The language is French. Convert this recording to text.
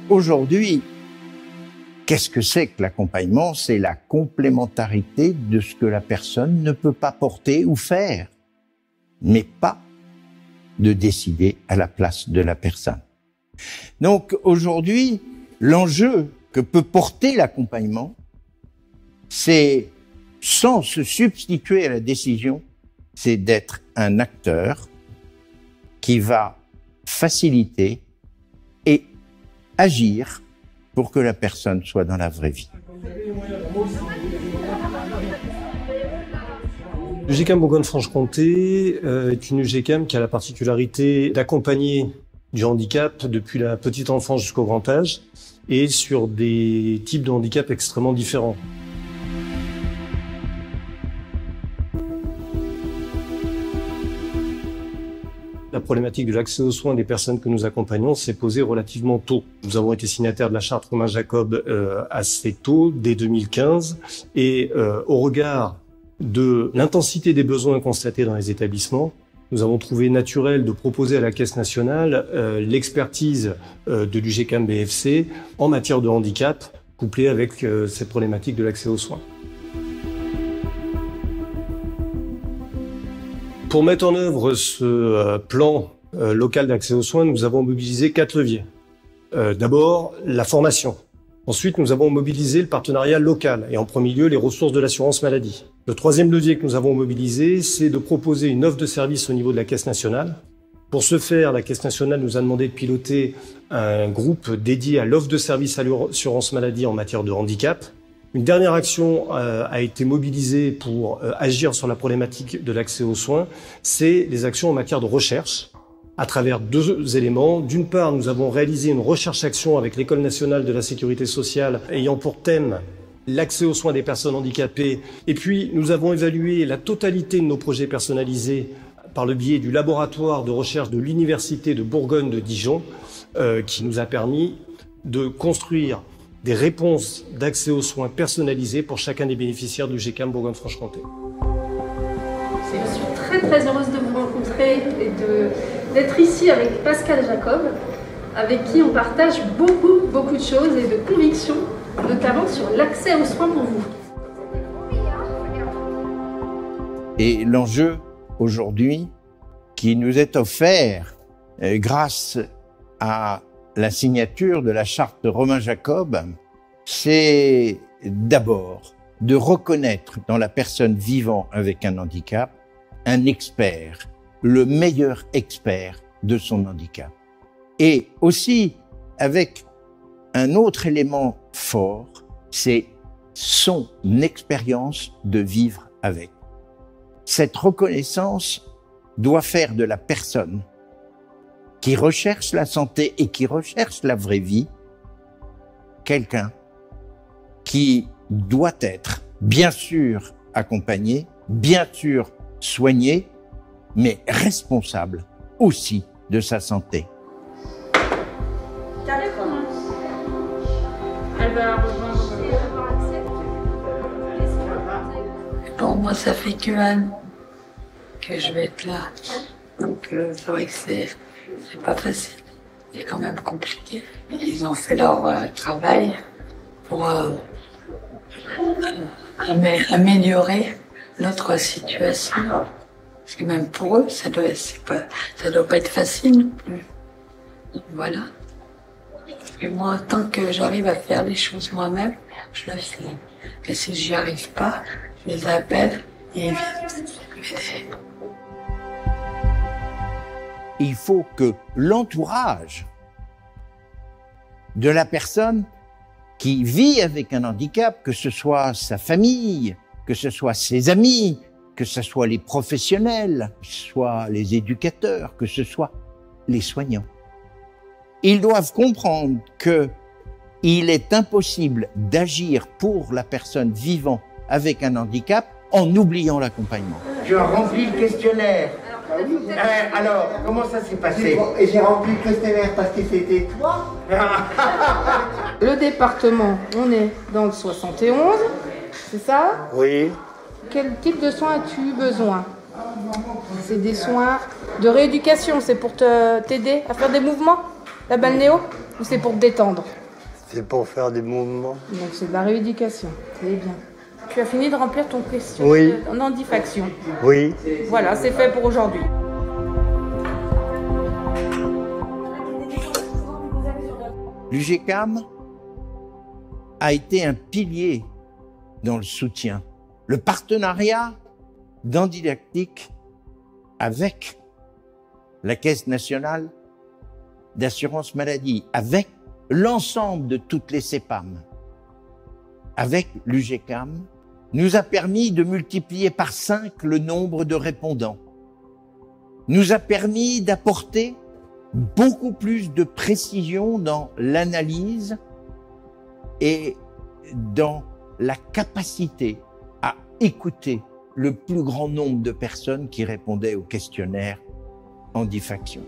Aujourd'hui, qu'est-ce que c'est que l'accompagnement? C'est la complémentarité de ce que la personne ne peut pas porter ou faire, mais pas de décider à la place de la personne. Donc aujourd'hui, l'enjeu que peut porter l'accompagnement, c'est, sans se substituer à la décision, c'est d'être un acteur qui va faciliter et agir pour que la personne soit dans la vraie vie. L'UGCAM Bourgogne-Franche-Comté est une UGCAM qui a la particularité d'accompagner du handicap depuis la petite enfance jusqu'au grand âge et sur des types de handicap extrêmement différents. La problématique de l'accès aux soins des personnes que nous accompagnons s'est posée relativement tôt. Nous avons été signataires de la charte Romain Jacob assez tôt, dès 2015, et au regard de l'intensité des besoins constatés dans les établissements, nous avons trouvé naturel de proposer à la Caisse nationale l'expertise de l'UGCAM BFC en matière de handicap, couplée avec cette problématique de l'accès aux soins. Pour mettre en œuvre ce plan local d'accès aux soins, nous avons mobilisé 4 leviers. D'abord, la formation. Ensuite, nous avons mobilisé le partenariat local et en premier lieu, les ressources de l'assurance maladie. Le troisième levier que nous avons mobilisé, c'est de proposer une offre de service au niveau de la Caisse nationale. Pour ce faire, la Caisse nationale nous a demandé de piloter un groupe dédié à l'offre de service à l'assurance maladie en matière de handicap. Une dernière action a été mobilisée pour agir sur la problématique de l'accès aux soins, c'est les actions en matière de recherche, à travers 2 éléments. D'une part, nous avons réalisé une recherche-action avec l'École nationale de la sécurité sociale ayant pour thème l'accès aux soins des personnes handicapées. Et puis, nous avons évalué la totalité de nos projets personnalisés par le biais du laboratoire de recherche de l'Université de Bourgogne de Dijon, qui nous a permis de construire des réponses d'accès aux soins personnalisés pour chacun des bénéficiaires du UGCAM Bourgogne-Franche-Comté. Je suis très heureuse de vous rencontrer et d'être ici avec Pascal Jacob, avec qui on partage beaucoup de choses et de convictions, notamment sur l'accès aux soins pour vous. Et l'enjeu aujourd'hui qui nous est offert grâce à la signature de la charte de Romain Jacob, c'est d'abord de reconnaître dans la personne vivant avec un handicap un expert, le meilleur expert de son handicap. Et aussi avec un autre élément fort, c'est son expérience de vivre avec. Cette reconnaissance doit faire de la personne qui recherche la santé et qui recherche la vraie vie, quelqu'un qui doit être bien sûr accompagné, bien sûr soigné, mais responsable aussi de sa santé. Bon, moi, ça fait qu'1 an que je vais être là. Donc, c'est vrai que c'est pas facile. C'est quand même compliqué. Ils ont fait leur travail pour améliorer notre situation. Parce que même pour eux, ça doit pas être facile non plus. Donc, voilà. Et moi, tant que j'arrive à faire les choses moi-même, je le fais. Et si j'y arrive pas, je les appelle et ils viennent m'aider. Il faut que l'entourage de la personne qui vit avec un handicap, que ce soit sa famille, que ce soit ses amis, que ce soit les professionnels, que ce soit les éducateurs, que ce soit les soignants, ils doivent comprendre que il est impossible d'agir pour la personne vivant avec un handicap en oubliant l'accompagnement. Tu as rempli le questionnaire. Alors, comment ça s'est passé? Et j'ai rempli le questionnaire parce que c'était toi. Le département, on est dans le 71, c'est ça? Oui. Quel type de soins as-tu besoin? C'est des soins de rééducation, c'est pour t'aider à faire des mouvements? La balnéo ou c'est pour te détendre? C'est pour faire des mouvements. Donc c'est de la rééducation, c'est bien. Tu as fini de remplir ton questionnaire en handifaction. Oui. Voilà, c'est fait pour aujourd'hui. L'UGCAM a été un pilier dans le soutien. Le partenariat d'Handidactique avec la Caisse nationale d'assurance maladie, avec l'ensemble de toutes les CEPAM, avec l'UGCAM, nous a permis de multiplier par 5 le nombre de répondants, nous a permis d'apporter beaucoup plus de précision dans l'analyse et dans la capacité à écouter le plus grand nombre de personnes qui répondaient au questionnaire Handifaction.